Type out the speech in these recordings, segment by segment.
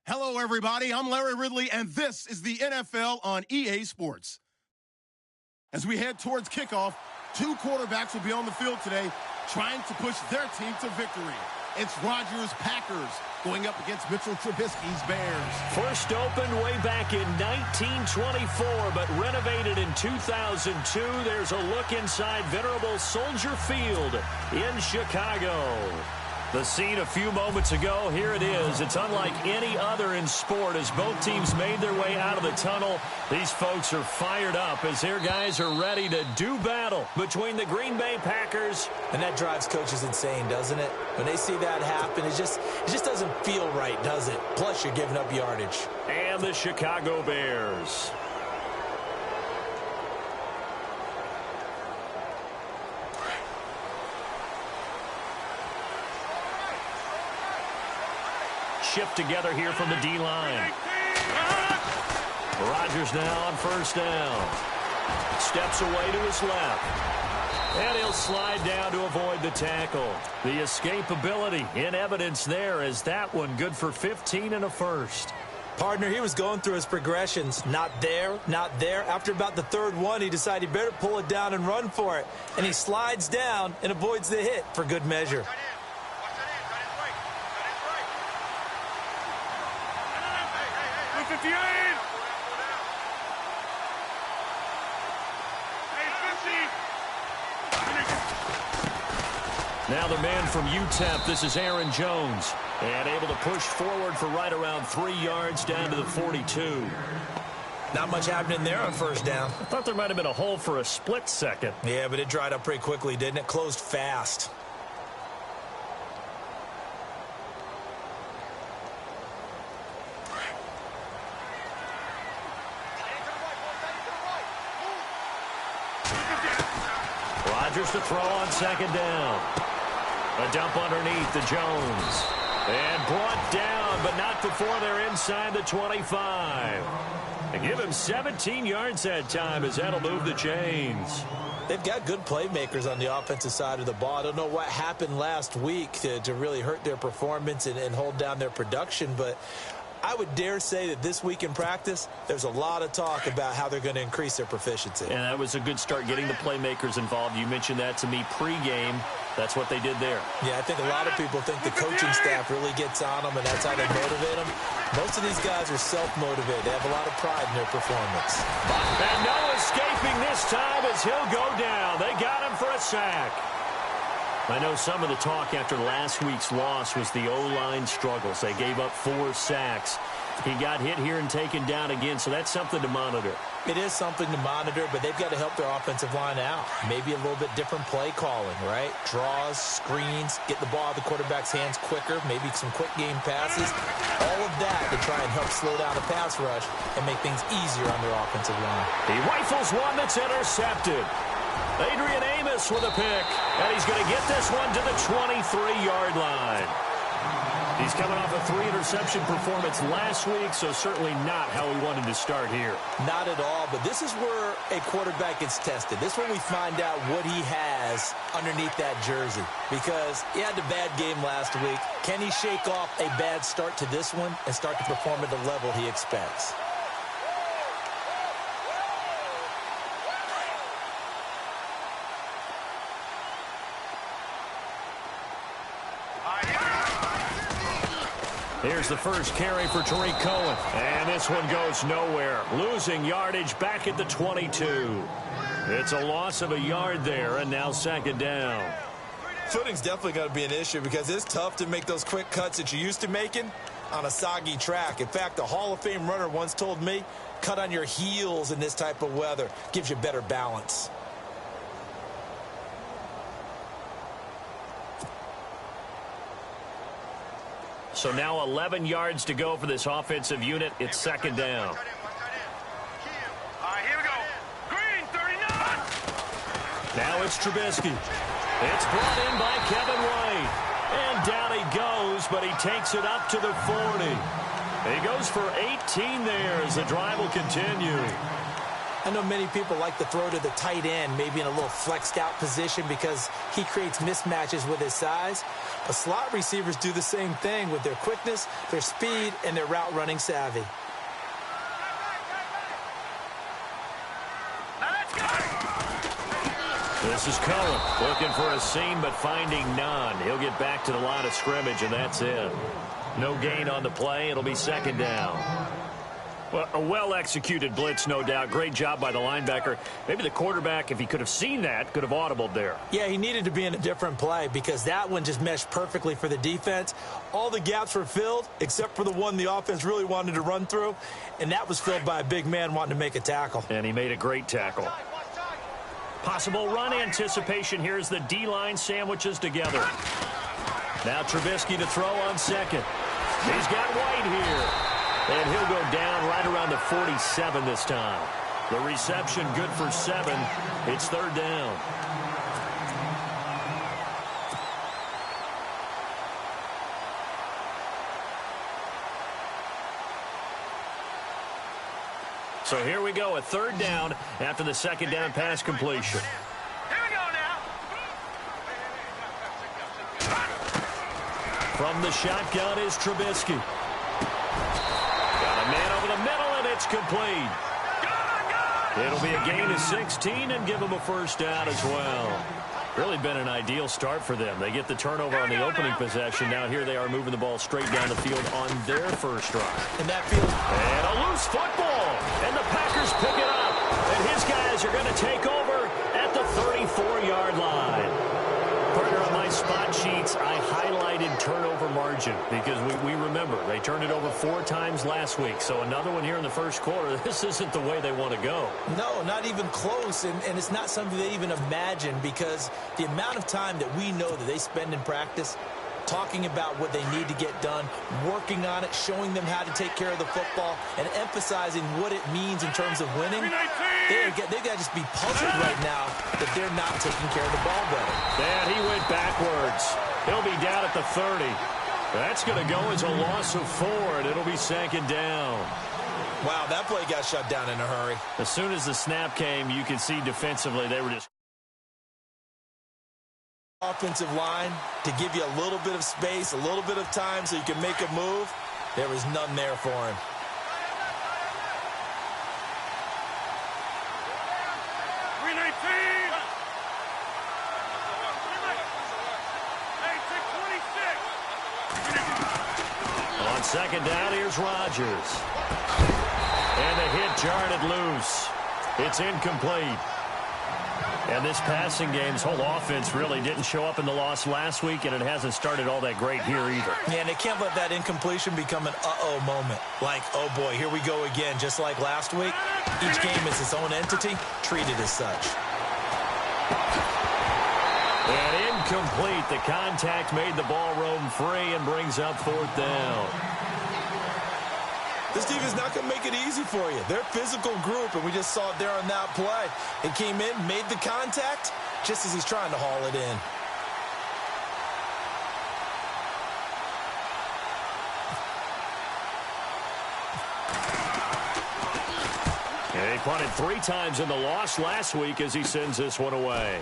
Hello, everybody. I'm Larry Ridley, and this is the NFL on EA Sports. As we head towards kickoff, two quarterbacks will be on the field today trying to push their team to victory. It's Rodgers' Packers going up against Mitchell Trubisky's Bears. First opened way back in 1924, but renovated in 2002. There's a look inside venerable Soldier Field in Chicago. The scene a few moments ago, here it is. It's unlike any other in sport as both teams made their way out of the tunnel. These folks are fired up as their guys are ready to do battle between the Green Bay Packers. And that drives coaches insane, doesn't it? When they see that happen, it just doesn't feel right, does it? Plus, you're giving up yardage. And the Chicago Bears. Shift together here from the D-line. Rodgers now on first down. Steps away to his left. And he'll slide down to avoid the tackle. The escapability in evidence there as that one good for 15 and a first. Partner, he was going through his progressions. Not there, not there. After about the third one, he decided he better pull it down and run for it. And he slides down and avoids the hit for good measure. Now the man from UTEP, this is Aaron Jones. And able to push forward for right around 3 yards down to the 42. Not much happening there on first down. I thought there might have been a hole for a split second. Yeah, but it dried up pretty quickly, didn't it? Closed fast. Rodgers to throw on second down. A dump underneath to Jones. And brought down, but not before they're inside the 25. They give him 17 yards that time as that'll move the chains. They've got good playmakers on the offensive side of the ball. I don't know what happened last week to really hurt their performance and hold down their production, but I would dare say that this week in practice, there's a lot of talk about how they're going to increase their proficiency. And that was a good start getting the playmakers involved. You mentioned that to me pregame. That's what they did there. Yeah, I think a lot of people think the coaching staff really gets on them, and that's how they motivate them. Most of these guys are self-motivated. They have a lot of pride in their performance. And no escaping this time as he'll go down. They got him for a sack. I know some of the talk after last week's loss was the O-line struggles. They gave up 4 sacks. He got hit here and taken down again, so that's something to monitor. It is something to monitor, but they've got to help their offensive line out. Maybe a little bit different play calling, right? Draws, screens, get the ball out of the quarterback's hands quicker, maybe some quick game passes. All of that to try and help slow down the pass rush and make things easier on their offensive line. He rifles one that's intercepted. Adrian Amos with a pick, and he's going to get this one to the 23-yard line. He's coming off a 3-interception performance last week, so certainly not how he wanted to start here. Not at all, but this is where a quarterback gets tested. This is where we find out what he has underneath that jersey, because he had a bad game last week. Can he shake off a bad start to this one and start to perform at the level he expects? Here's the first carry for Tariq Cohen. And this one goes nowhere. Losing yardage back at the 22. It's a loss of a yard there, and now second down. Footing's definitely going to be an issue because it's tough to make those quick cuts that you're used to making on a soggy track. In fact, a Hall of Fame runner once told me, cut on your heels in this type of weather. Gives you better balance. So now 11 yards to go for this offensive unit. It's second down. All right, here we go. Green, 39. Now it's Trubisky. It's brought in by Kevin White. And down he goes, but he takes it up to the 40. He goes for 18 there as the drive will continue. I know many people like to throw to the tight end, maybe in a little flexed out position because he creates mismatches with his size. But slot receivers do the same thing with their quickness, their speed, and their route running savvy. This is Cullen looking for a seam but finding none. He'll get back to the line of scrimmage, and that's it. No gain on the play. It'll be second down. Well, a well-executed blitz, no doubt. Great job by the linebacker. Maybe the quarterback, if he could have seen that, could have audibled there. Yeah, he needed to be in a different play because that one just meshed perfectly for the defense. All the gaps were filled except for the one the offense really wanted to run through, and that was filled by a big man wanting to make a tackle. And he made a great tackle. Possible run anticipation here as the D-line sandwiches together. Now Trubisky to throw on second. He's got White here. And he'll go down right around the 47 this time. The reception good for 7. It's third down. So here we go, a third down after the second down pass completion. Here we go now. From the shotgun is Trubisky. Got a man over the middle, and it's complete. It'll be a gain of 16 and give them a first down as well. Really been an ideal start for them. They get the turnover on the opening possession. Now here they are moving the ball straight down the field on their first drive. And that feels... And a loose football. And the Packers pick it up. And his guys are going to take over at the 34-yard line. Partner, on my spot sheets, I highlighted turnover margin because we remember they turned it over 4 times last week. So another one here in the first quarter. This isn't the way they want to go. No, not even close. And it's not something they even imagine because the amount of time that we know that they spend in practice talking about what they need to get done, working on it, showing them how to take care of the football, and emphasizing what it means in terms of winning. They've got to just be puzzled right now that they're not taking care of the ball better. And he went backwards. He'll be down at the 30. That's going to go as a loss of 4, and it'll be second down. Wow, that play got shut down in a hurry. As soon as the snap came, you could see defensively they were just... Offensive line to give you a little bit of space, a little bit of time so you can make a move. There was none there for him. On second down, here's Rodgers. And the hit jarred it loose. It's incomplete. And this passing game's whole offense really didn't show up in the loss last week, and it hasn't started all that great here either. Yeah, and they can't let that incompletion become an uh-oh moment. Like, oh boy, here we go again, just like last week. Each game is its own entity, treated as such. And incomplete. The contact made the ball roam free and brings up fourth down. This team is not going to make it easy for you. They're a physical group, and we just saw it there on that play. It came in, made the contact, just as he's trying to haul it in. And he punted 3 times in the loss last week as he sends this one away.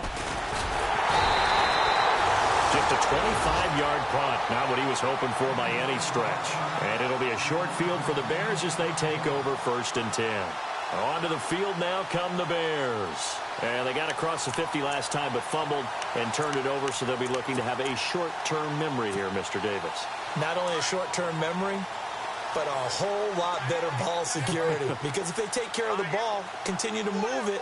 Just a 25-yard punt, not what he was hoping for by any stretch. And it'll be a short field for the Bears as they take over first and 10. Onto the field now come the Bears. And they got across the 50 last time but fumbled and turned it over, so they'll be looking to have a short-term memory here, Mr. Davis. Not only a short-term memory, but a whole lot better ball security. Because if they take care of the ball, continue to move it,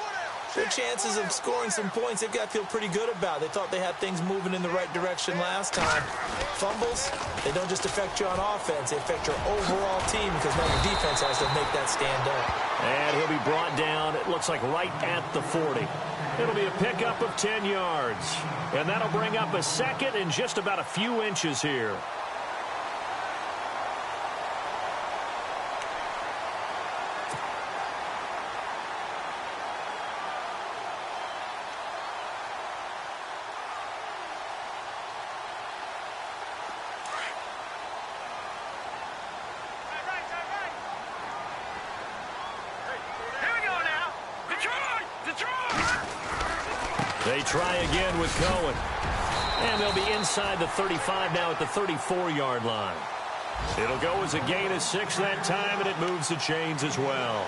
their chances of scoring some points, they've got to feel pretty good about. They thought they had things moving in the right direction last time. Fumbles, they don't just affect you on offense. They affect your overall team because now your defense has to make that stand up. And he'll be brought down, it looks like right at the 40. It'll be a pickup of 10 yards. And that'll bring up a second and just about a few inches here. Here we go now. They try again with Cohen. And they'll be inside the 35 now at the 34-yard line. It'll go as a gain of 6 that time, and it moves the chains as well.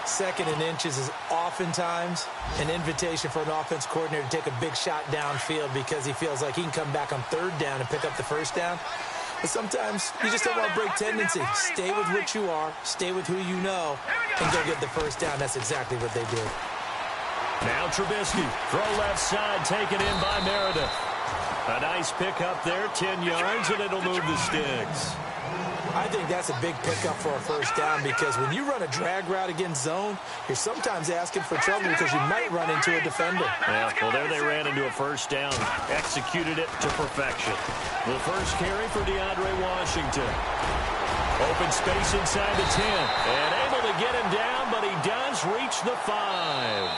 2nd and inches is oftentimes an invitation for an offense coordinator to take a big shot downfield because he feels like he can come back on 3rd down and pick up the 1st down. But sometimes you just don't want to break tendency. Stay with what you are, stay with who you know, and go get the 1st down. That's exactly what they did. Now Trubisky, throw left side, taken in by Meredith. A nice pickup there, 10 yards, and it'll move the sticks. I think that's a big pickup for a 1st down because when you run a drag route against zone, you're sometimes asking for trouble because you might run into a defender. Yeah, well, there they ran into a 1st down, executed it to perfection. The first carry for DeAndre Washington. Open space inside the 10, and able to get him down, but he does reach the 5.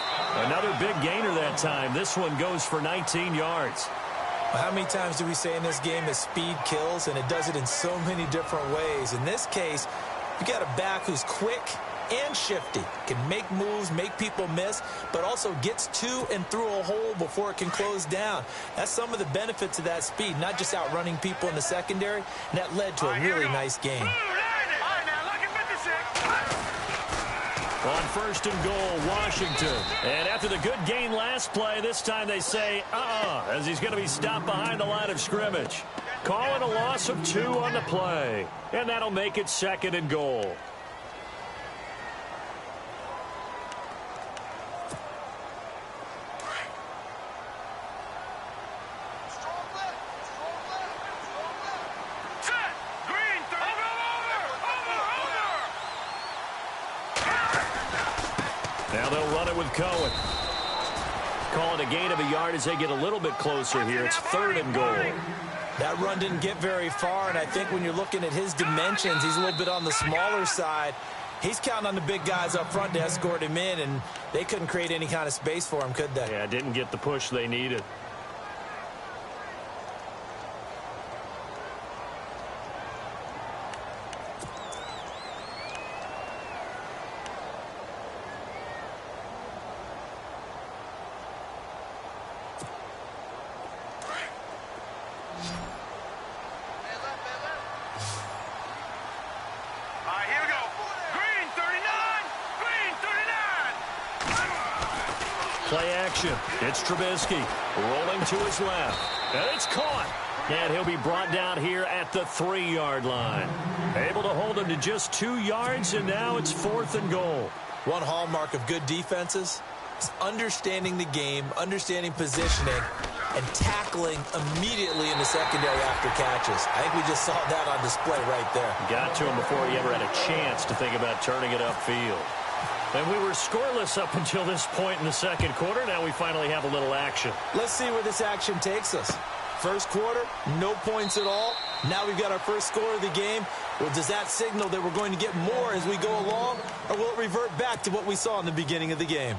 Another big gainer that time. This one goes for 19 yards. How many times do we say in this game that speed kills, and it does it in so many different ways? In this case, you got a back who's quick and shifty, can make moves, make people miss, but also gets to and through a hole before it can close down. That's some of the benefits of that speed, not just outrunning people in the secondary, and that led to a really nice game. On 1st and goal, Washington. And after the good gain last play, this time they say, as he's going to be stopped behind the line of scrimmage. Calling a loss of 2 on the play. And that'll make it 2nd and goal. Now they'll run it with Cohen. Calling a gain of a yard as they get a little bit closer here. It's 3rd and goal. That run didn't get very far, and I think when you're looking at his dimensions, he's a little bit on the smaller side. He's counting on the big guys up front to escort him in, and they couldn't create any kind of space for him, could they? Yeah, didn't get the push they needed. Play action. It's Trubisky rolling to his left. And it's caught. And he'll be brought down here at the 3-yard line. Able to hold him to just 2 yards, and now it's 4th and goal. One hallmark of good defenses is understanding the game, understanding positioning, and tackling immediately in the secondary after catches. I think we just saw that on display right there. Got to him before he ever had a chance to think about turning it upfield. And we were scoreless up until this point in the 2nd quarter. Now we finally have a little action. Let's see where this action takes us. 1st quarter, no points at all. Now we've got our first score of the game. Well, does that signal that we're going to get more as we go along, or will it revert back to what we saw in the beginning of the game?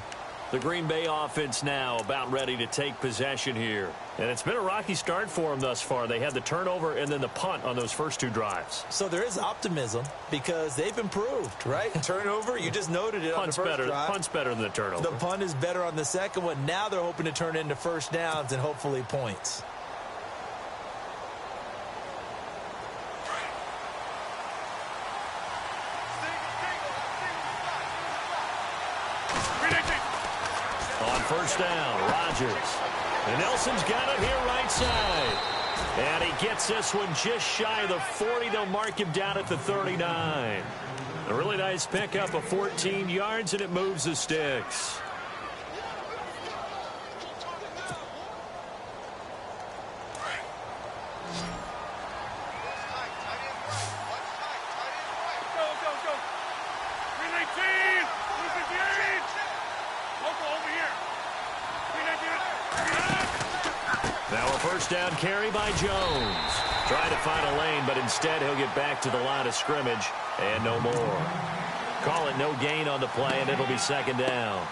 The Green Bay offense now about ready to take possession here. And it's been a rocky start for them thus far. They had the turnover and then the punt on those first 2 drives. So there is optimism because they've improved, right? Turnover, you just noted it on the first drive. Punt's better than the turnover. The punt is better on the second one. Now they're hoping to turn into 1st downs and hopefully points. On 1st down, Rodgers. And Nelson's got it here right side. And he gets this one just shy of the 40. They'll mark him down at the 39. A really nice pickup of 14 yards, and it moves the sticks. Now a 1st down carry by Jones. Trying to find a lane, but instead he'll get back to the line of scrimmage and no more. Call it no gain on the play, and it'll be 2nd down.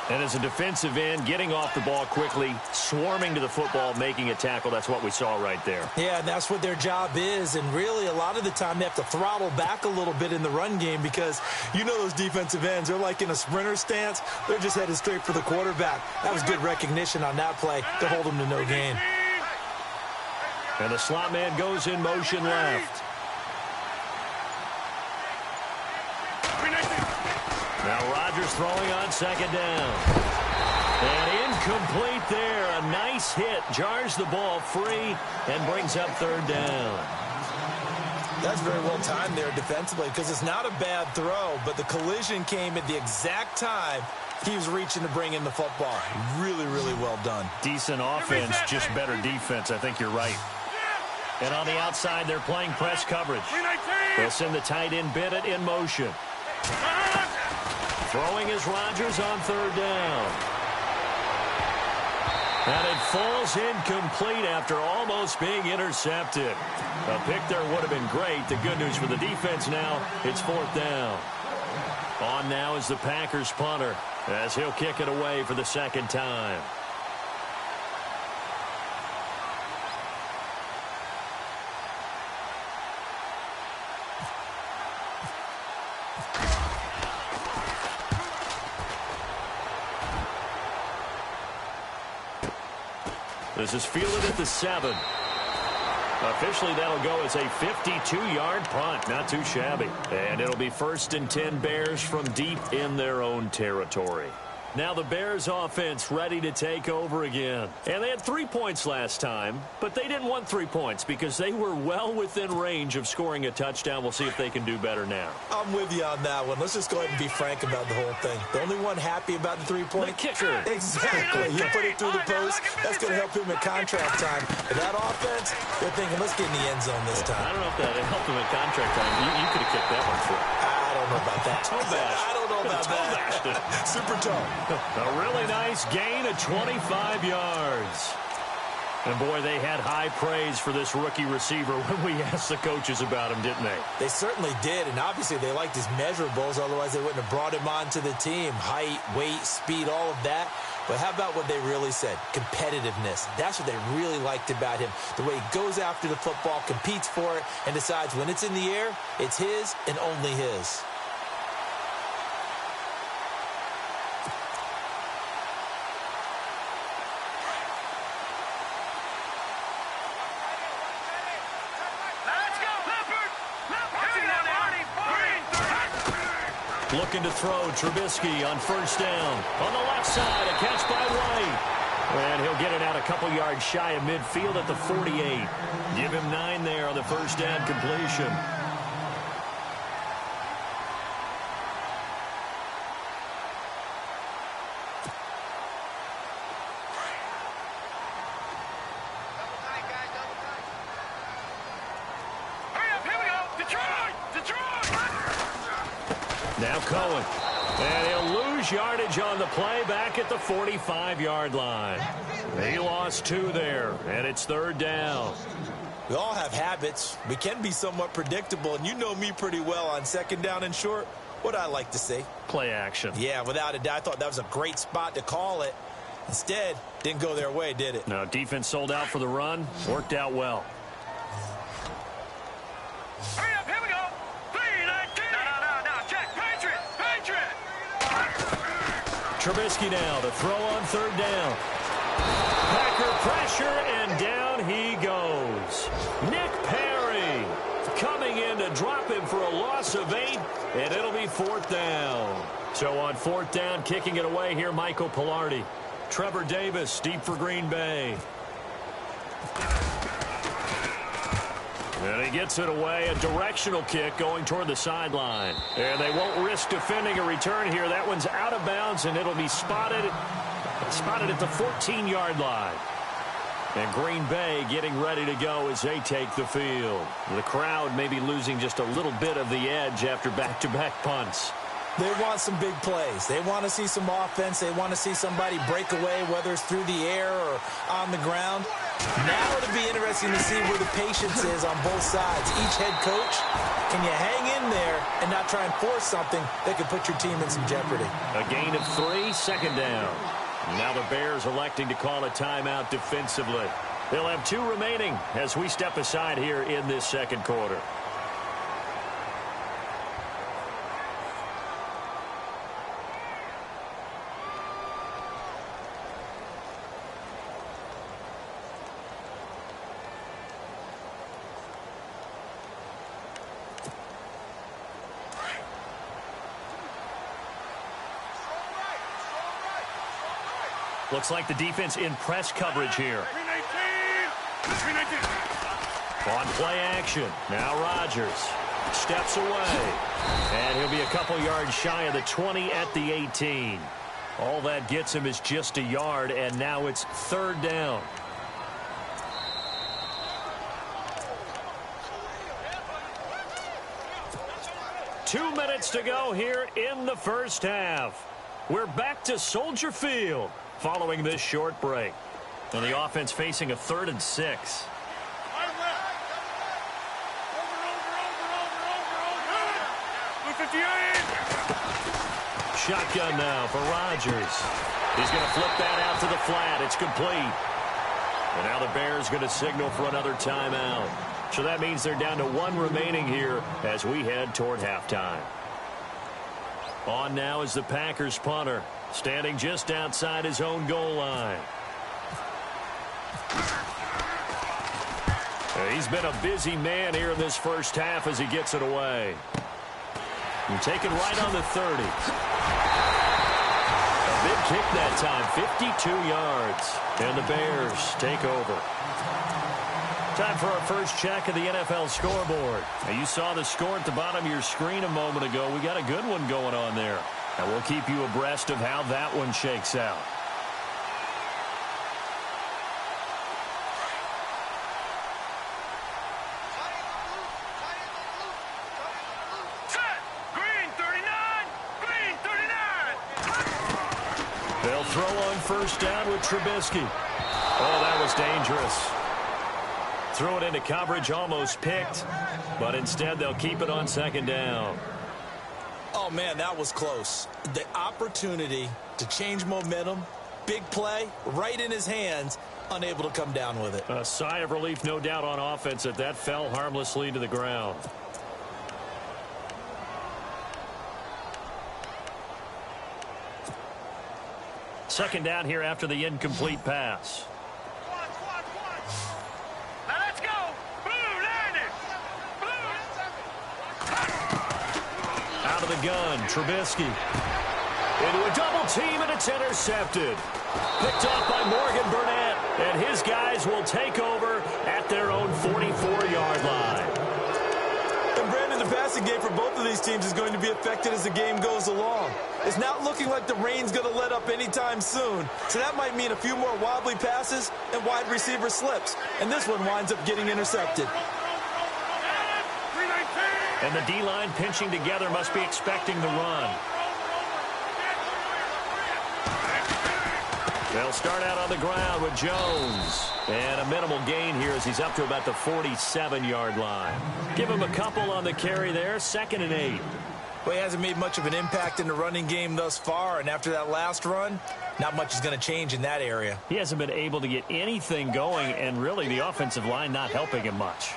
And as a defensive end, getting off the ball quickly, swarming to the football, making a tackle, that's what we saw right there. Yeah, and that's what their job is. And really, a lot of the time, they have to throttle back a little bit in the run game because you know those defensive ends, they're like in a sprinter stance. They're just headed straight for the quarterback. That was good recognition on that play to hold them to no gain. And the slot man goes in motion left. Now Rodgers throwing on second down. And incomplete there. A nice hit. Jars the ball free and brings up third down. That's very well timed there defensively because it's not a bad throw, but the collision came at the exact time he was reaching to bring in the football. Really, really well done. Decent offense, just better defense. I think you're right. And on the outside, they're playing press coverage. They'll send the tight end Bennett in motion. Throwing is Rodgers on third down. And it falls incomplete after almost being intercepted. A pick there would have been great. The good news for the defense now, it's fourth down. On now is the Packers punter as he'll kick it away for the second time. This is fielded at the 7. Officially, that'll go as a 52-yard punt. Not too shabby. And it'll be 1st and 10 Bears from deep in their own territory. Now the Bears offense ready to take over again. And they had 3 points last time, but they didn't want 3 points because they were well within range of scoring a touchdown. We'll see if they can do better now. I'm with you on that one. Let's just go ahead and be frank about the whole thing. The only one happy about the 3-point. The kicker. Exactly. You put it through the post. That's going to help him at contract time. But that offense, they're thinking, let's get in the end zone this time. I don't know if that helped him at contract time. You could have kicked that one for him. I don't know about that. Toe-bashed. I don't know about that. Super toe. A really nice gain of 25 yards. And, boy, they had high praise for this rookie receiver when we asked the coaches about him, didn't they? They certainly did, and obviously they liked his measurables. Otherwise, they wouldn't have brought him onto the team. Height, weight, speed, all of that. But how about what they really said? Competitiveness. That's what they really liked about him. The way he goes after the football, competes for it, and decides when it's in the air, it's his and only his. Looking to throw, Trubisky on first down. On the left side, a catch by White. And he'll get it out a couple yards shy of midfield at the 48. Give him 9 there on the first down completion. Now Cohen. And he'll lose yardage on the play back at the 45-yard line. He lost 2 there, and it's third down. We all have habits. We can be somewhat predictable, and you know me pretty well on second down and short. What I like to say? Play action. Yeah, without a doubt. I thought that was a great spot to call it. Instead, didn't go their way, did it? No, defense sold out for the run. Worked out well. Hurry up, here we go. 3-19. No, check. Patriot. Trubisky now to throw on third down. Packer pressure, and down he goes. Nick Perry coming in to drop him for a loss of 8, and it'll be fourth down. So on fourth down, kicking it away here, Michael Pilardi. Trevor Davis, deep for Green Bay. And he gets it away, a directional kick going toward the sideline. And they won't risk defending a return here. That one's out of bounds, and it'll be spotted at the 14-yard line. And Green Bay getting ready to go as they take the field. The crowd may be losing just a little bit of the edge after back-to-back punts. They want some big plays. They want to see some offense. They want to see somebody break away, whether it's through the air or on the ground. Now it'll be interesting to see where the patience is on both sides. Each head coach, can you hang in there and not try and force something that could put your team in some jeopardy? A gain of 3, second down. Now the Bears electing to call a timeout defensively. They'll have 2 remaining as we step aside here in this second quarter. Looks like the defense in press coverage here. On play action. Now Rodgers steps away. And he'll be a couple yards shy of the 20 at the 18. All that gets him is just a yard, and now it's third down. Two minutes to go here in the first half. We're back to Soldier Field following this short break. And the offense facing a 3rd and 6. Shotgun now for Rodgers. He's going to flip that out to the flat. It's complete. And now the Bears going to signal for another timeout. So that means they're down to 1 remaining here as we head toward halftime. On now is the Packers punter, standing just outside his own goal line. He's been a busy man here in this first half as he gets it away. And taken right on the 30. A big kick that time, 52 yards. And the Bears take over. Time for our first check of the NFL scoreboard. Now, you saw the score at the bottom of your screen a moment ago. We got a good one going on there. And we'll keep you abreast of how that one shakes out. They'll throw on first down with Trubisky. Oh, that was dangerous. Threw it into coverage, almost picked, but instead they'll keep it on second down. Oh, man, that was close. The opportunity to change momentum, big play, right in his hands, unable to come down with it. A sigh of relief, no doubt, on offense that fell harmlessly to the ground. Second down here after the incomplete pass. Now let's go. Blue, landed. Out of the gun, Trubisky. Into a double team, and it's intercepted. Picked off by Morgan Burnett, and his guys will take over at their own 44-yard line. And Brandon, the passing game for both of these teams is going to be affected as the game goes along. It's not looking like the rain's going to let up anytime soon, so that might mean a few more wobbly passes and wide receiver slips, and this one winds up getting intercepted. And the D-line pinching together must be expecting the run. They'll start out on the ground with Jones. And a minimal gain here as he's up to about the 47-yard line. Give him a couple on the carry there, 2nd and 8. Well, he hasn't made much of an impact in the running game thus far, and after that last run, not much is going to change in that area. He hasn't been able to get anything going, and really the offensive line not helping him much.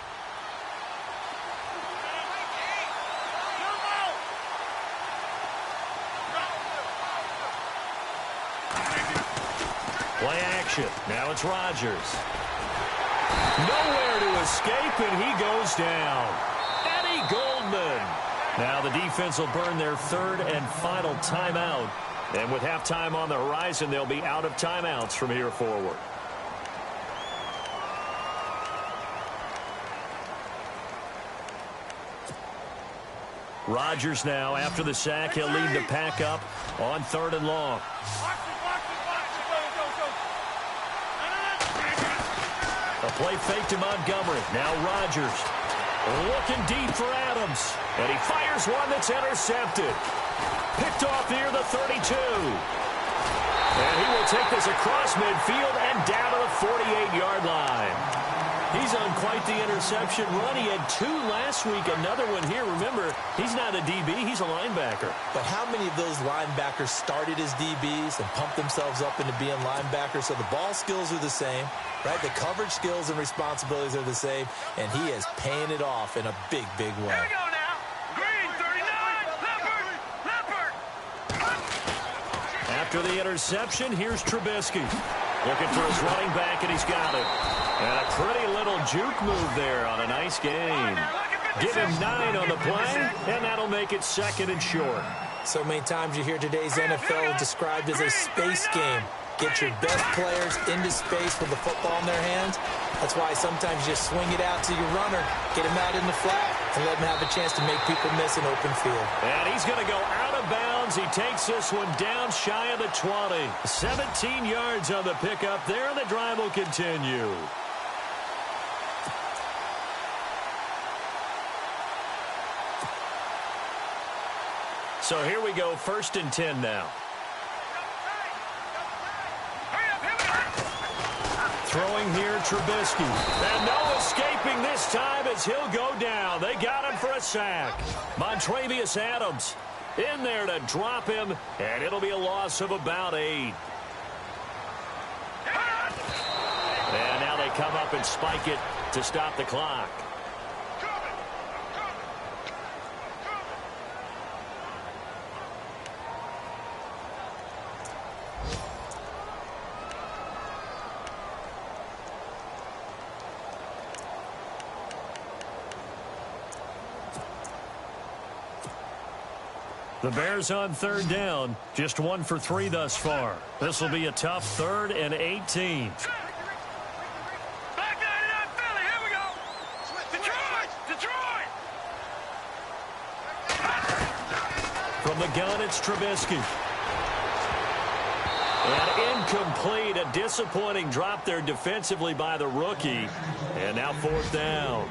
Play action. Now it's Rodgers. Nowhere to escape, and he goes down. Eddie Goldman. Now the defense will burn their 3rd and final timeout. And with halftime on the horizon, they'll be out of timeouts from here forward. Rodgers now, after the sack, he'll lead the pack up on 3rd and long. A play fake to Montgomery. Now Rodgers looking deep for Adams. And he fires one that's intercepted. Picked off near the 32. And he will take this across midfield and down to the 48-yard line. He's on quite the interception run. He had 2 last week, another one here. Remember, he's not a DB, he's a linebacker. But how many of those linebackers started as DBs and pumped themselves up into being linebackers? So the ball skills are the same, right? The coverage skills and responsibilities are the same, and he is paying it off in a big, big way. Here we go now. Green, 39. Leopard. After the interception, here's Trubisky. Looking for his running back, and he's got it. And a pretty little juke move there on a nice gain. Give him 9 on the play, and that'll make it 2nd and short. So many times you hear today's NFL described as a space game. Get your best players into space with the football in their hands. That's why sometimes you just swing it out to your runner, get him out in the flat, and let him have a chance to make people miss an open field. And he's going to go out of bounds. He takes this one down shy of the 20. 17 yards on the pickup there, and the drive will continue. So here we go, 1st and 10 now. Throwing here, Trubisky. And no escaping this time as he'll go down. They got him for a sack. Montravius Adams in there to drop him, and it'll be a loss of about 8. And now they come up and spike it to stop the clock. The Bears on 3rd down, just 1 for 3 thus far. This will be a tough 3rd and 18. Back 99 Philly, here we go. Detroit. From the gun, it's Trubisky. And incomplete, a disappointing drop there defensively by the rookie. And now 4th down.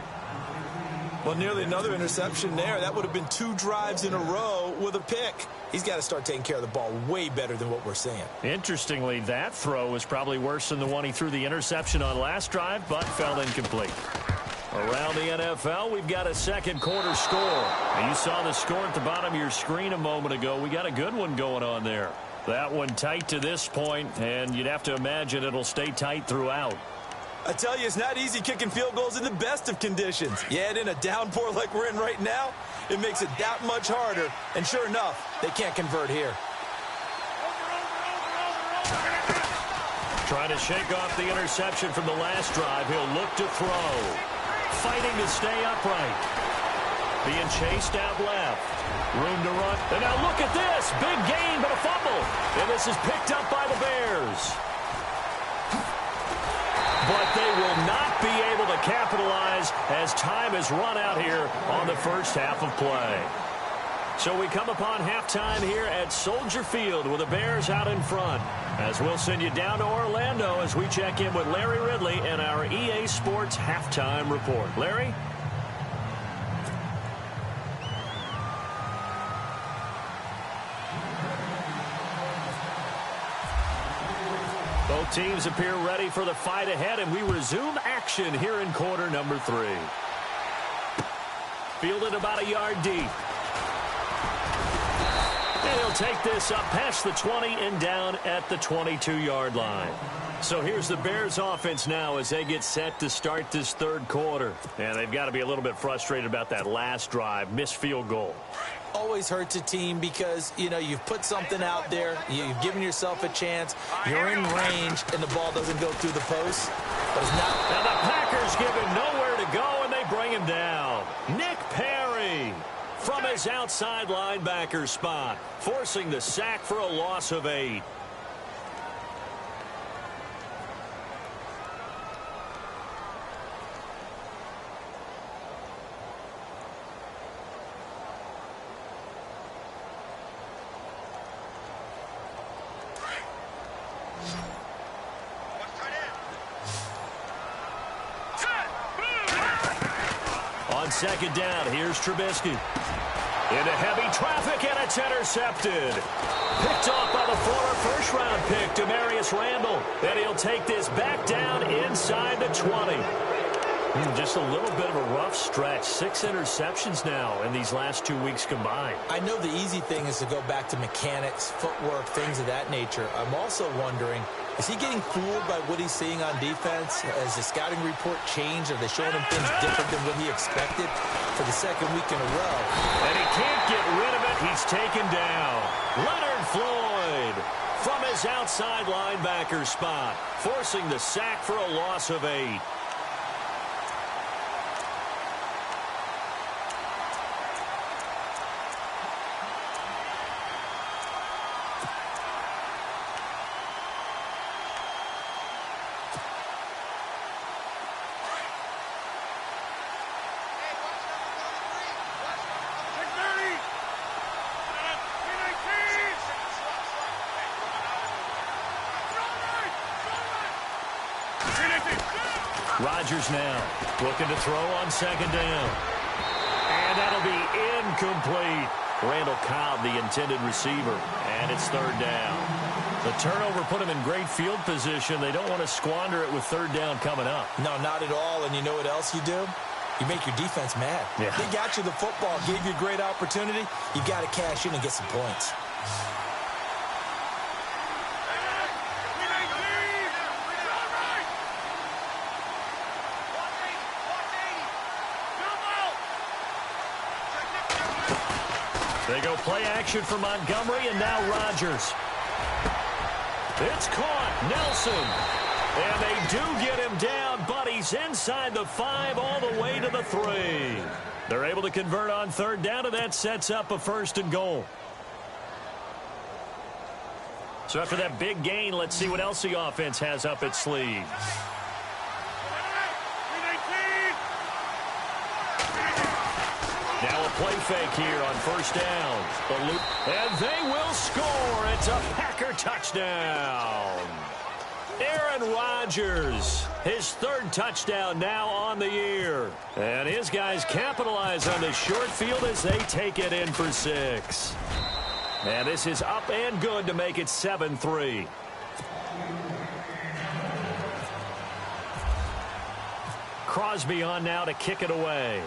Well, nearly another interception there. That would have been 2 drives in a row with a pick. He's got to start taking care of the ball way better than what we're seeing. Interestingly, that throw was probably worse than the one he threw the interception on last drive, but fell incomplete. Around the NFL, we've got a 2nd quarter score. And you saw the score at the bottom of your screen a moment ago. We got a good one going on there. That one tight to this point, and you'd have to imagine it'll stay tight throughout. I tell you, it's not easy kicking field goals in the best of conditions. Yeah, and in a downpour like we're in right now, it makes it that much harder. And sure enough, they can't convert here. Trying to shake off the interception from the last drive. He'll look to throw. Fighting to stay upright. Being chased out left. Room to run. And now look at this. Big gain, but a fumble. And this is picked up by the Bears. But they will not be able to capitalize as time has run out here on the first half of play. So we come upon halftime here at Soldier Field with the Bears out in front. As we'll send you down to Orlando as we check in with Larry Ridley and our EA Sports Halftime Report. Larry? Both teams appear ready for the fight ahead, and we resume action here in quarter number 3. Fielded about a yard deep. And he'll take this up past the 20 and down at the 22-yard line. So here's the Bears offense now as they get set to start this 3rd quarter. And they've got to be a little bit frustrated about that last drive, missed field goal. Always hurts a team because, you know, you've put something out there, you've given yourself a chance, you're in range, and the ball doesn't go through the post. But it's not. Now the Packers give him nowhere to go, and they bring him down. Nick Perry from his outside linebacker spot, forcing the sack for a loss of 8. On 2nd down, here's Trubisky. Into heavy traffic, and it's intercepted. Picked off by the former first-round pick, Demarius Randall. And he'll take this back down inside the 20. Just a little bit of a rough stretch. 6 interceptions now in these last 2 weeks combined. I know the easy thing is to go back to mechanics, footwork, things of that nature. I'm also wondering, is he getting fooled by what he's seeing on defense? Has the scouting report changed? Are they showing him things different than what he expected for the second week in a row? And he can't get rid of it. He's taken down. Leonard Floyd from his outside linebacker spot, forcing the sack for a loss of 8. Rodgers now looking to throw on second down. And that'll be incomplete. Randall Cobb, the intended receiver. And it's third down. The turnover put him in great field position. They don't want to squander it with third down coming up. No, not at all. And you know what else you do? You make your defense mad. Yeah. They got you the football, gave you a great opportunity. You got to cash in and get some points. They go play action for Montgomery, and now Rodgers. It's caught. Nelson. And they do get him down, but he's inside the 5 all the way to the 3. They're able to convert on third down, and that sets up a 1st and goal. So after that big gain, let's see what else the offense has up its sleeve. Now a play fake here on first down. And they will score. It's a Packer touchdown. Aaron Rodgers, his 3rd touchdown now on the year. And his guys capitalize on the short field as they take it in for 6. And this is up and good to make it 7-3. Crosby on now to kick it away.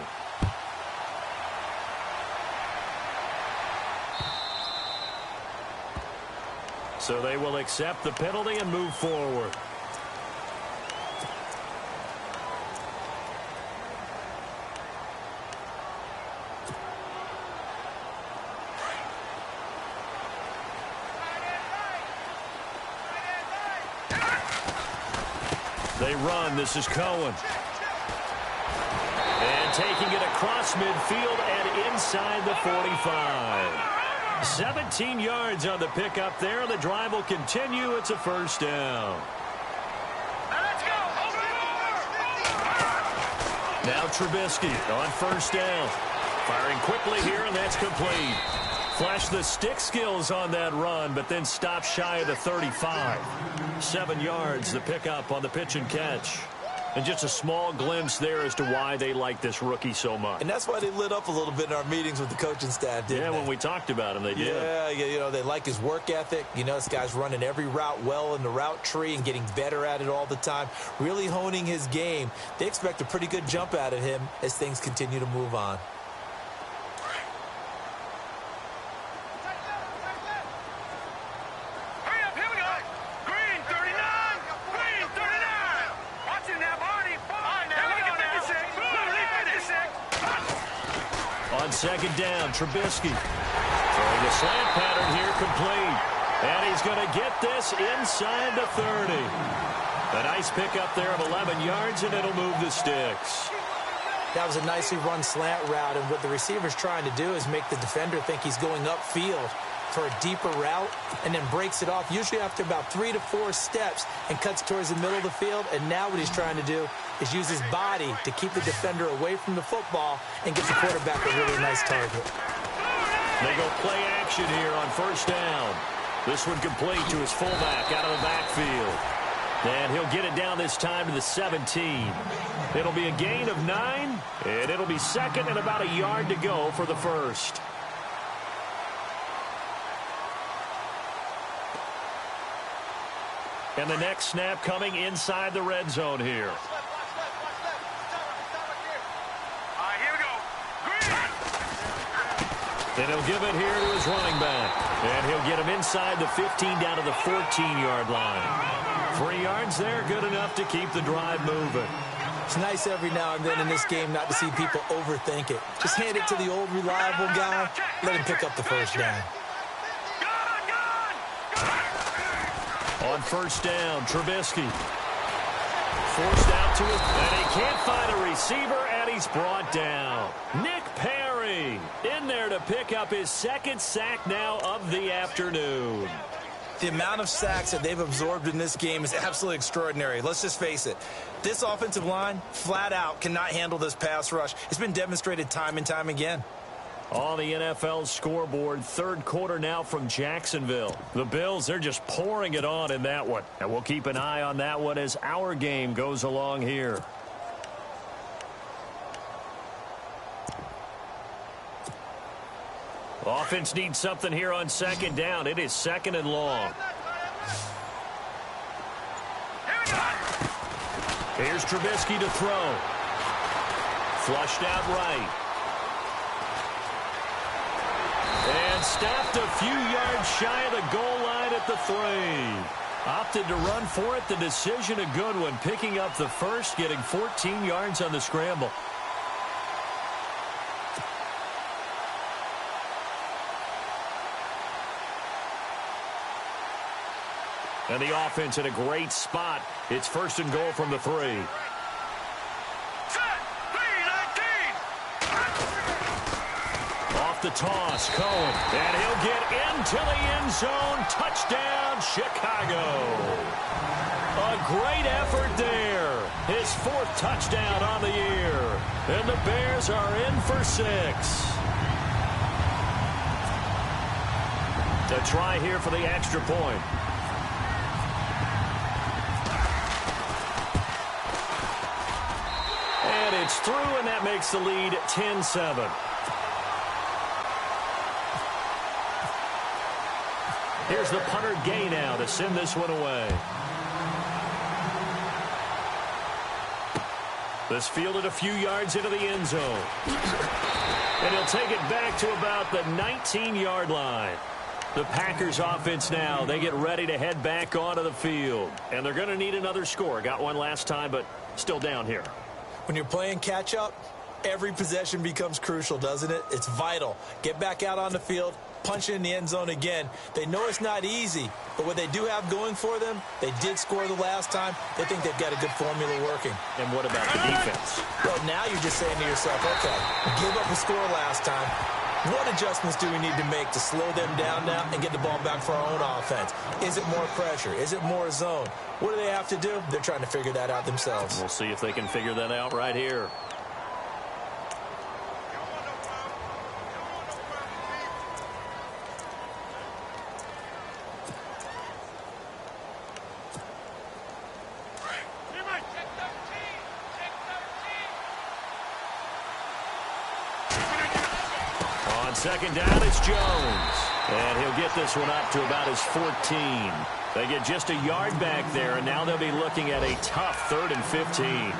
So they will accept the penalty and move forward. They run. This is Cohen. And taking it across midfield and inside the 45. 17 yards on the pickup there. The drive will continue. It's a 1st down. Now Trubisky on 1st down. Firing quickly here, and that's complete. Flashed the stick skills on that run, but then stopped shy of the 35. 7 yards, the pickup on the pitch and catch. And just a small glimpse there as to why they like this rookie so much. And that's why they lit up a little bit in our meetings with the coaching staff, didn't they? When we talked about him, they did. Yeah, you know, they like his work ethic. You know, this guy's running every route well in the route tree and getting better at it all the time, really honing his game. They expect a pretty good jump out of him as things continue to move on. Second down, Trubisky. Throwing the slant pattern here complete. And he's going to get this inside the 30. A nice pickup there of 11 yards, and it'll move the sticks. That was a nicely run slant route, and what the receiver's trying to do is make the defender think he's going upfield for a deeper route, and then breaks it off, usually after about 3 to 4 steps, and cuts towards the middle of the field. And now what he's trying to do is use his body to keep the defender away from the football and get the quarterback a really nice target. They go play action here on 1st down. This one complete to his fullback out of the backfield. And he'll get it down this time to the 17. It'll be a gain of 9, and it'll be 2nd and about a yard to go for the 1st. And the next snap coming inside the red zone here. Here we go. And he'll give it here to his running back. And he'll get him inside the 15 down to the 14-yard line. 3 yards there, good enough to keep the drive moving. It's nice every now and then in this game not to see people overthink it. Just hand it to the old reliable guy. Let him pick up the first down. On first down, Trubisky. Forced out to it, and he can't find a receiver, and he's brought down. Nick Perry in there to pick up his second sack now of the afternoon. The amount of sacks that they've absorbed in this game is absolutely extraordinary. Let's just face it. This offensive line, flat out, cannot handle this pass rush. It's been demonstrated time and time again. On the NFL scoreboard, third quarter now from Jacksonville. The Bills, they're just pouring it on in that one. And we'll keep an eye on that one as our game goes along here. Offense needs something here on second down. It is second and long. Here's Trubisky to throw. Flushed out right. And stopped a few yards shy of the goal line at the 3. Opted to run for it. The decision a good one. Picking up the first, getting 14 yards on the scramble. And the offense in a great spot. It's first and goal from the 3. Off the toss, Cohen. And he'll get into the end zone. Touchdown, Chicago. A great effort there. His 4th touchdown on the year. And the Bears are in for 6. A try here for the extra point. And it's through, and that makes the lead 10-7. Here's the punter Gay now to send this one away. This fielded a few yards into the end zone. And he'll take it back to about the 19-yard line. The Packers offense now, they get ready to head back onto the field. And they're going to need another score. Got one last time, but still down here. When you're playing catch-up, every possession becomes crucial, doesn't it? It's vital. Get back out on the field, punch it in the end zone again. They know it's not easy, but what they do have going for them, they did score the last time. They think they've got a good formula working. And what about the defense? Well, now you're just saying to yourself, okay, give up a score last time. What adjustments do we need to make to slow them down now and get the ball back for our own offense? Is it more pressure? Is it more zone? What do they have to do? They're trying to figure that out themselves. We'll see if they can figure that out right here. On second down, it's Jones. And he'll get this one up to about his 14. They get just a yard back there, and now they'll be looking at a tough 3rd and 15.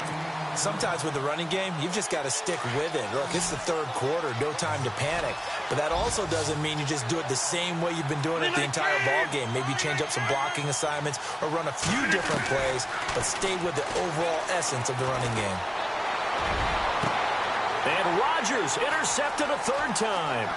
Sometimes with the running game, you've just got to stick with it. Look, it's the third quarter, no time to panic. But that also doesn't mean you just do it the same way you've been doing it the entire ball game. Maybe change up some blocking assignments or run a few different plays, but stay with the overall essence of the running game. And Rodgers intercepted a 3rd time.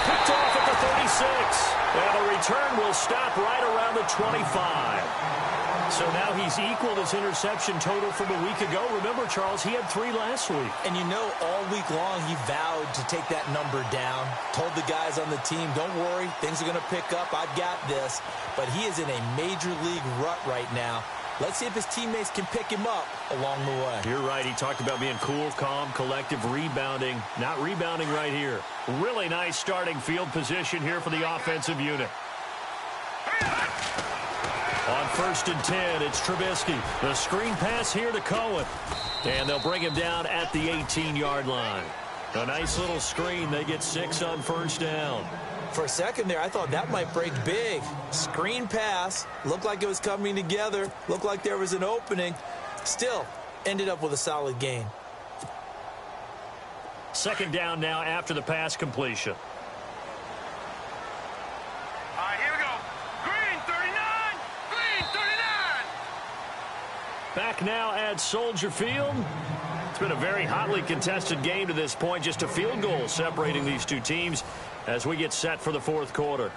Picked off at the 36. And the return will stop right around the 25. So now he's equaled his interception total from a week ago. Remember, Charles, he had 3 last week. And you know, all week long he vowed to take that number down. Told the guys on the team, don't worry, things are going to pick up. I've got this. But he is in a major league rut right now. Let's see if his teammates can pick him up along the way. You're right. He talked about being cool, calm, collective, rebounding. Not rebounding right here. Really nice starting field position here for the offensive unit. On 1st and 10, it's Trubisky. The screen pass here to Cohen. And they'll bring him down at the 18-yard line. A nice little screen. They get 6 on 1st down. For a second there, I thought that might break big. Screen pass. Looked like it was coming together. Looked like there was an opening. Still, ended up with a solid gain. Second down now after the pass completion. All right, here we go. Green 39. Green 39. Back now at Soldier Field. It's been a very hotly contested game to this point. Just a field goal separating these two teams as we get set for the fourth quarter.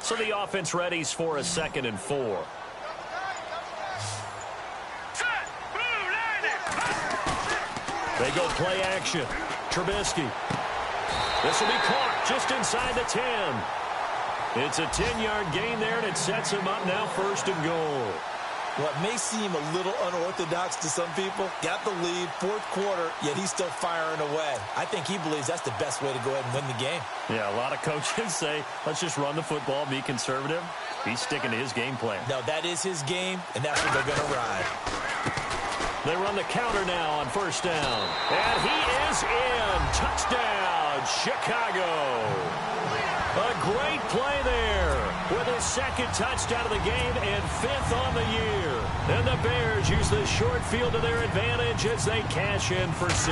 So the offense readies for a 2nd and 4. Set. Blue landing. They go play action. Trubisky. This will be caught just inside the 10. It's a 10-yard gain there, and it sets him up now 1st and goal. What may seem a little unorthodox to some people, got the lead, fourth quarter, yet he's still firing away. I think he believes that's the best way to go ahead and win the game. Yeah, a lot of coaches say, let's just run the football, be conservative. He's sticking to his game plan. No, that is his game, and that's what they're going to ride. They run the counter now on 1st down. And he is in. Touchdown, Chicago. A great play there with his 2nd touchdown of the game and 5th on the year. And the Bears use the short field to their advantage as they cash in for 6.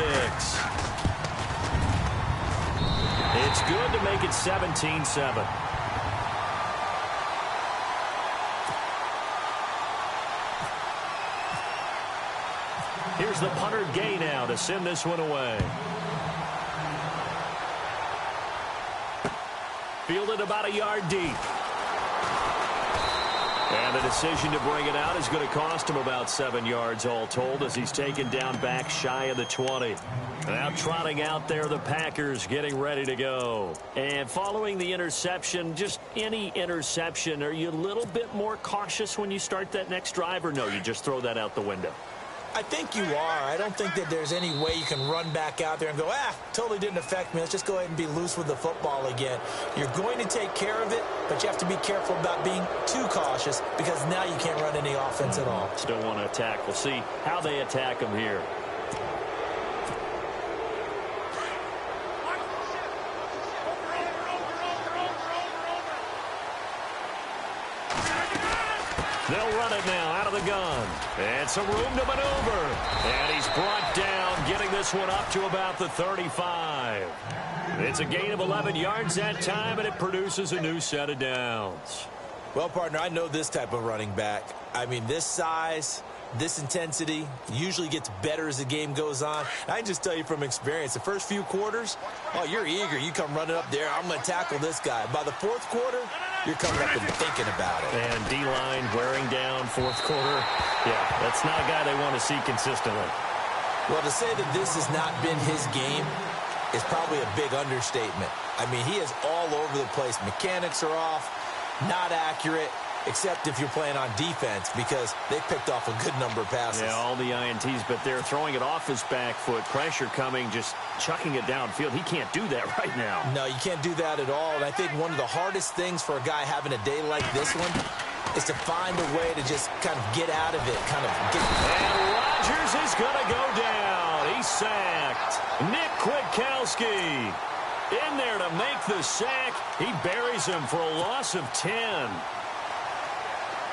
It's good to make it 17-7. Here's the punter Gay now to send this one away. Fielded about a yard deep. And the decision to bring it out is going to cost him about 7 yards all told as he's taken down back shy of the 20. Now trotting out there, the Packers getting ready to go. And following the interception, just any interception, are you a little bit more cautious when you start that next drive, or no, you just throw that out the window? I think you are. I don't think that there's any way you can run back out there and go, totally didn't affect me. Let's just go ahead and be loose with the football again. You're going to take care of it, but you have to be careful about being too cautious because now you can't run any offense at all. Still want to attack. We'll see how they attack him here. They'll run it now out of the gun. And some room to maneuver. And he's brought down, getting this one up to about the 35. It's a gain of 11 yards that time, and it produces a new set of downs. Well, partner, I know this type of running back. I mean, this size, this intensity usually gets better as the game goes on. I can just tell you from experience, the first few quarters, you're eager. You come running up there, I'm going to tackle this guy. By the fourth quarter, you're coming up and thinking about it. And D-line wearing down fourth quarter. Yeah, that's not a guy they want to see consistently. Well, to say that this has not been his game is probably a big understatement. I mean, he is all over the place. Mechanics are off, not accurate, except if you're playing on defense because they picked off a good number of passes. Yeah, all the INTs, but they're throwing it off his back foot. Pressure coming, just chucking it downfield. He can't do that right now. No, you can't do that at all. And I think one of the hardest things for a guy having a day like this one is to find a way to just kind of get out of it, And Rodgers is going to go down. He's sacked. Nick Kwiatkowski in there to make the sack. He buries him for a loss of 10.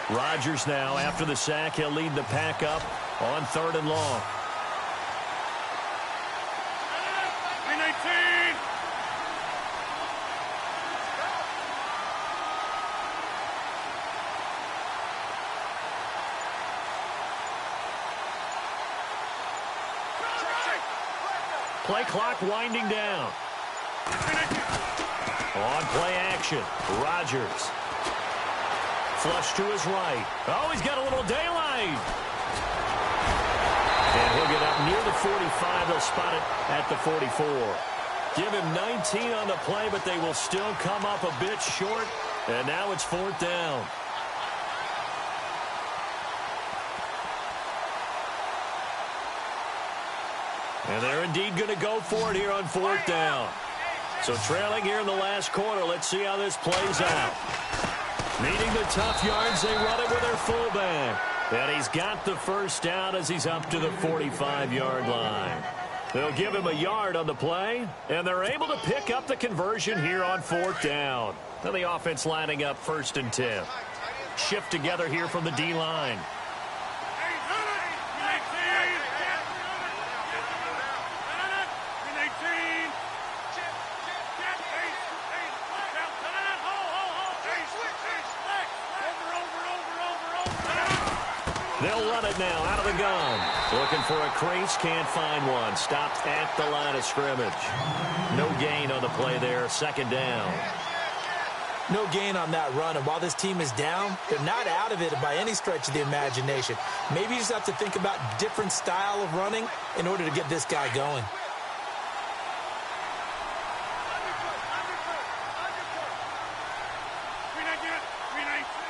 Rodgers now, after the sack, he'll lead the pack up on 3rd and long. Green 18. Play clock winding down. On play action, Rodgers. Flush to his right. Oh, he's got a little daylight. And he'll get up near the 45. They'll spot it at the 44. Give him 19 on the play, but they will still come up a bit short. And now it's 4th down. And they're indeed going to go for it here on 4th down. So trailing here in the last quarter. Let's see how this plays out. Needing the tough yards, they run it with their fullback. And he's got the first down as he's up to the 45-yard line. They'll give him a yard on the play, and they're able to pick up the conversion here on 4th down. Now the offense lining up 1st and 10. Shift together here from the D-line. They'll run it now out of the gun. Looking for a crease, can't find one. Stopped at the line of scrimmage. No gain on the play there, 2nd down. No gain on that run, and while this team is down, they're not out of it by any stretch of the imagination. Maybe you just have to think about different style of running in order to get this guy going.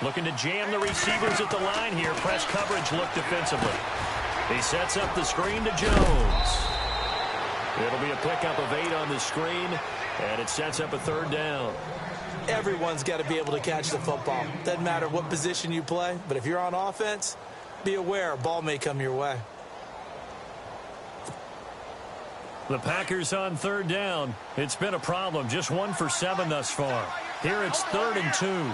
Looking to jam the receivers at the line here. Press coverage look defensively. He sets up the screen to Jones. It'll be a pickup of 8 on the screen, and it sets up a 3rd down. Everyone's got to be able to catch the football. Doesn't matter what position you play, but if you're on offense, be aware a ball may come your way. The Packers on 3rd down. It's been a problem. Just 1 for 7 thus far. Here it's 3rd and 2.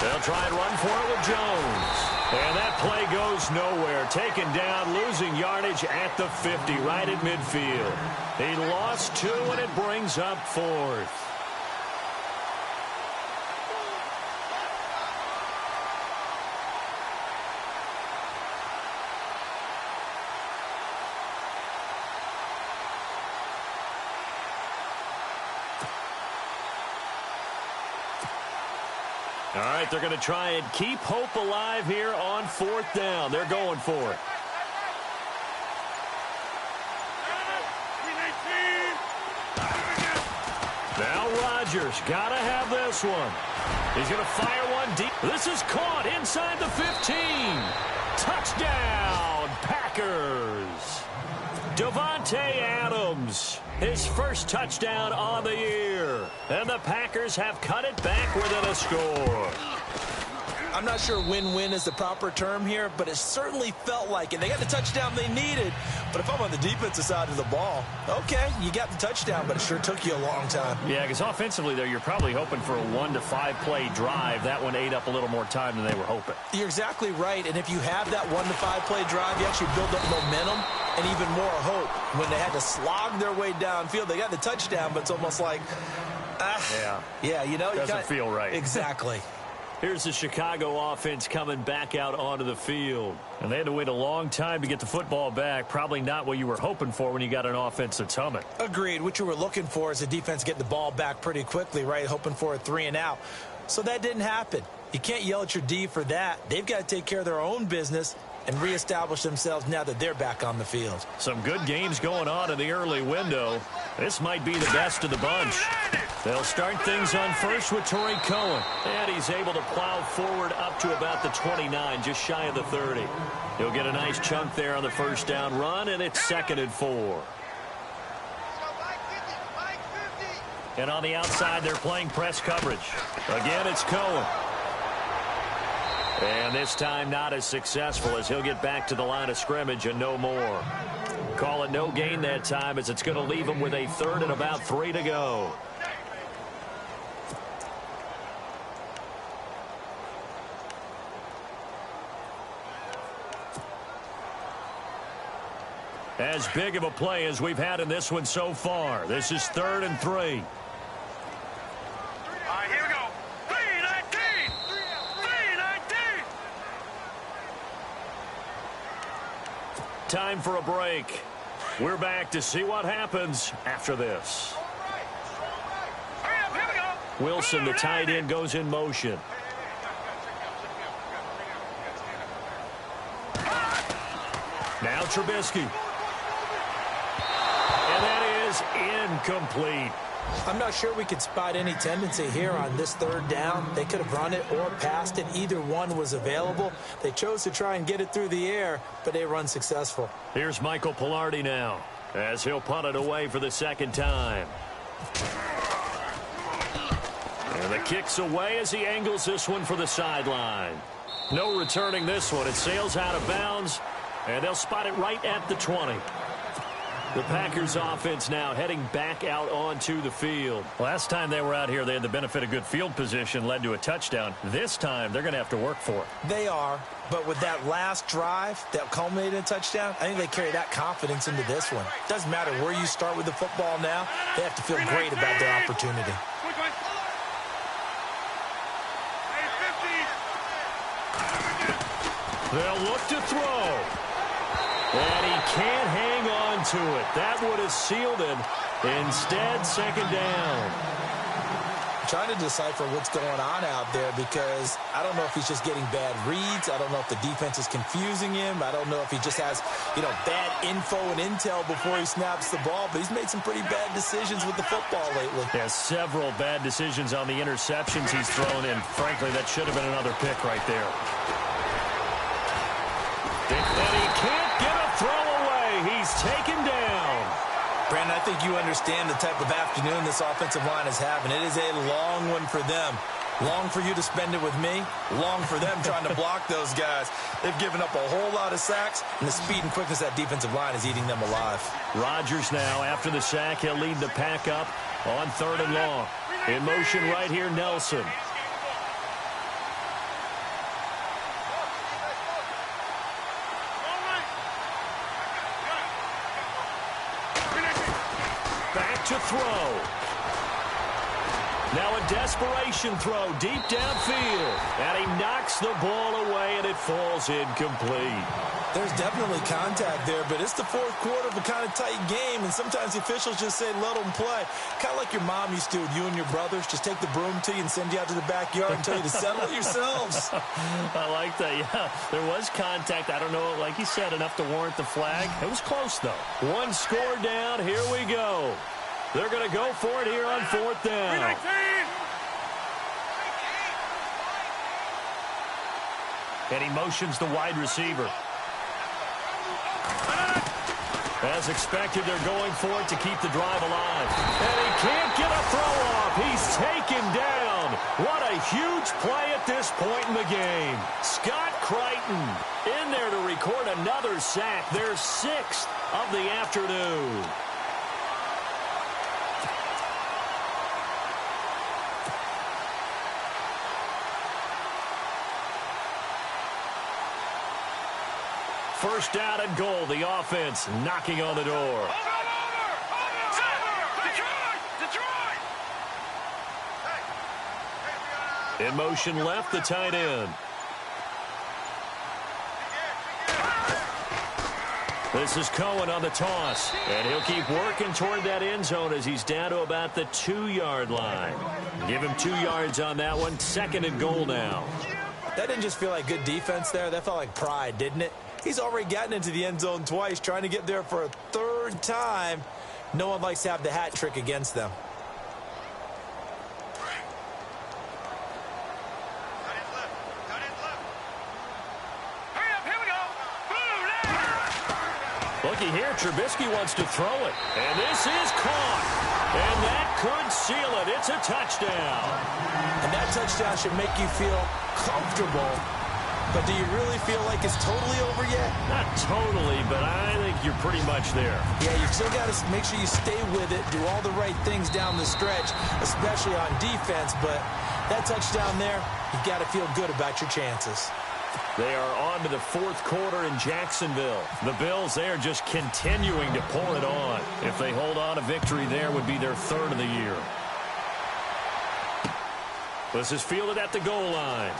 They'll try and run for it with Jones. And that play goes nowhere. Taken down, losing yardage at the 50, right at midfield. He lost 2, and it brings up 4th. All right, they're going to try and keep hope alive here on 4th down. They're going for it. Now Rodgers got to have this one. He's going to fire one deep. This is caught inside the 15. Touchdown, Packers. Davante Adams, his first touchdown on the year. And the Packers have cut it back within a score. I'm not sure win-win is the proper term here, but it certainly felt like it. They got the touchdown they needed, but if I'm on the defensive side of the ball, okay, you got the touchdown, but it sure took you a long time. Yeah, because offensively, though, you're probably hoping for a 1 to 5 play drive. That one ate up a little more time than they were hoping. You're exactly right, and if you have that 1 to 5 play drive, you actually build up momentum and even more hope. When they had to slog their way downfield, they got the touchdown, but it's almost like, yeah, you know, doesn't feel right. Exactly. Here's the Chicago offense coming back out onto the field. And they had to wait a long time to get the football back. Probably not what you were hoping for when you got an offense that's humming. Agreed. What you were looking for is a defense getting the ball back pretty quickly, right? Hoping for a 3 and out. So that didn't happen. You can't yell at your D for that. They've got to take care of their own business and reestablish themselves now that they're back on the field. Some good games going on in the early window. This might be the best of the bunch. They'll start things on first with Torrey Cohen. And he's able to plow forward up to about the 29, just shy of the 30. He'll get a nice chunk there on the first down run, and it's 2nd and 4. And on the outside, they're playing press coverage. Again, it's Cohen. And this time not as successful as he'll get back to the line of scrimmage and no more. Call it no gain that time as it's going to leave him with a 3rd and about 3 to go. As big of a play as we've had in this one so far. This is 3rd and 3. All right, here we go. 3-19. 3-19. Time for a break. We're back to see what happens after this. Hurry up, here we go. Wilson, the tight end, goes in motion. Now Trubisky. And that is incomplete. I'm not sure we could spot any tendency here on this third down. They could have run it or passed it. Either one was available. They chose to try and get it through the air, but they were unsuccessful. Here's Michael Palardy now, as he'll punt it away for the second time. And the kick's away as he angles this one for the sideline. No returning this one. It sails out of bounds, and they'll spot it right at the 20. The Packers offense now heading back out onto the field. Last time they were out here, they had the benefit of good field position, led to a touchdown. This time, they're going to have to work for it. They are, but with that last drive that culminated in a touchdown, I think they carry that confidence into this one. Doesn't matter where you start with the football now, they have to feel great about their opportunity. They'll look to throw. And he can't hang on to it. That would have sealed it. Instead, second down. I'm trying to decipher what's going on out there because I don't know if he's just getting bad reads. I don't know if the defense is confusing him. I don't know if he just has, bad info and intel before he snaps the ball. But he's made some pretty bad decisions with the football lately. Yeah, several bad decisions on the interceptions he's thrown in. Frankly, that should have been another pick right there. And he can't get a throw away. He's taken down. Brandon, I think you understand the type of afternoon this offensive line is having. It is a long one for them. Long for you to spend it with me. Long for them trying to block those guys. They've given up a whole lot of sacks, and the speed and quickness of that defensive line is eating them alive. Rodgers now, after the sack, he'll lead the pack up on 3rd and long. In motion right here, Nelson. To throw. Now a desperation throw deep downfield. And he knocks the ball away, and it falls incomplete. There's definitely contact there, but it's the fourth quarter of a kind of tight game, and sometimes the officials just say, let them play. Kind of like your mom used to with you and your brothers. Just take the broom to you and send you out to the backyard and tell you to settle it yourselves. I like that, yeah. There was contact. I don't know, like you said, enough to warrant the flag. It was close, though. One score down. Here we go. They're going to go for it here on 4th down. And he motions the wide receiver. As expected, they're going for it to keep the drive alive. And he can't get a throw off. He's taken down. What a huge play at this point in the game. Scott Crichton in there to record another sack. Their 6th of the afternoon. First down and goal. The offense knocking on the door. In motion left, the tight end. This is Cohen on the toss. And he'll keep working toward that end zone as he's down to about the 2-yard line. Give him 2 yards on that one. 2nd and goal now. That didn't just feel like good defense there. That felt like pride, didn't it? He's already gotten into the end zone twice, trying to get there for a 3rd time. No one likes to have the hat trick against them. Looky here, Trubisky wants to throw it. And this is caught. And that could seal it. It's a touchdown. And that touchdown should make you feel comfortable. But do you really feel like it's totally over yet? Not totally, but I think you're pretty much there. Yeah, you've still got to make sure you stay with it, do all the right things down the stretch, especially on defense. But that touchdown there, you've got to feel good about your chances. They are on to the 4th quarter in Jacksonville. The Bills, they are just continuing to pour it on. If they hold on, a victory there would be their 3rd of the year. This is fielded at the goal line.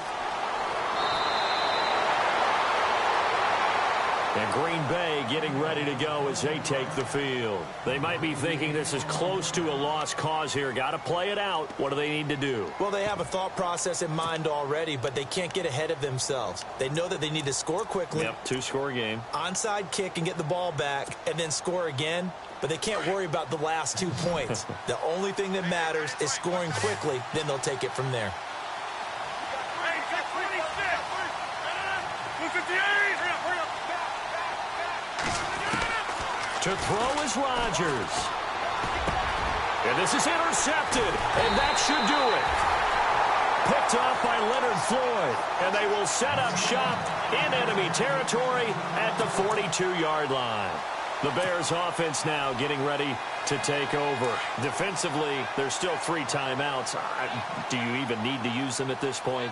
And Green Bay getting ready to go as they take the field. They might be thinking this is close to a lost cause here. Got to play it out. What do they need to do? Well, they have a thought process in mind already, but they can't get ahead of themselves. They know that they need to score quickly. Yep, two-score game. Onside kick and get the ball back and then score again. But they can't worry about the last 2 points. The only thing that matters is scoring quickly. Then they'll take it from there. To throw is Rodgers. And this is intercepted, and that should do it. Picked off by Leonard Floyd, and they will set up shop in enemy territory at the 42-yard line. The Bears offense now getting ready to take over. Defensively, there's still 3 timeouts. Do you even need to use them at this point?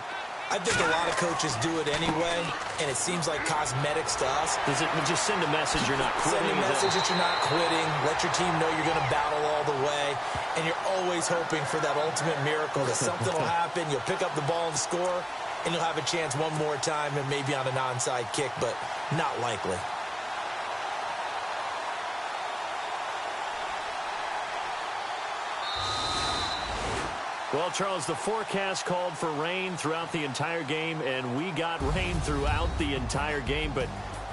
I think a lot of coaches do it anyway, and it seems like cosmetics to us. Does it just send a message you're not quitting? Send a message that you're not quitting. Let your team know you're going to battle all the way, and you're always hoping for that ultimate miracle that something will happen. You'll pick up the ball and score, and you'll have a chance one more time and maybe on an onside kick, but not likely. Well, Charles, the forecast called for rain throughout the entire game, and we got rain throughout the entire game. But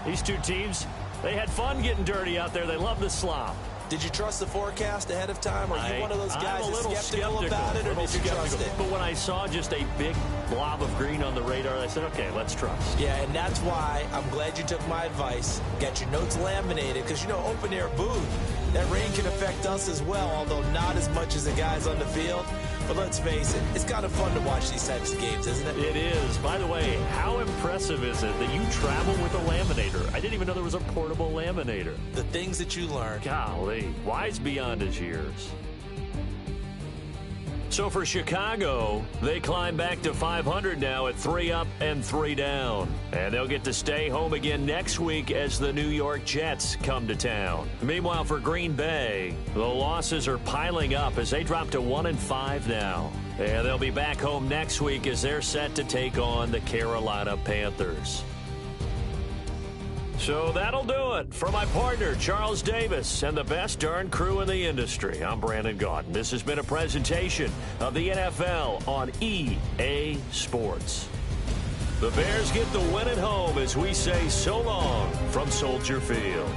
these two teams, they had fun getting dirty out there. They love the slop. Did you trust the forecast ahead of time? Are you one of those guys that's skeptical about it, or did you trust it? But when I saw just a big blob of green on the radar, I said, okay, let's trust. Yeah, and that's why I'm glad you took my advice. Get your notes laminated, because, you know, open-air booth, that rain can affect us as well, although not as much as the guys on the field. But let's face it, it's kind of fun to watch these types of games, isn't it? It is. By the way, how impressive is it that you travel with a laminator? I didn't even know there was a portable laminator. The things that you learn. Golly, wise beyond his years. So for Chicago, they climb back to 500 now at 3 up and 3 down. And they'll get to stay home again next week as the New York Jets come to town. Meanwhile, for Green Bay, the losses are piling up as they drop to 1-5 now. And they'll be back home next week as they're set to take on the Carolina Panthers. So that'll do it. For my partner, Charles Davis, and the best darn crew in the industry, I'm Brandon Gaudin. This has been a presentation of the NFL on EA Sports. The Bears get the win at home as we say so long from Soldier Field.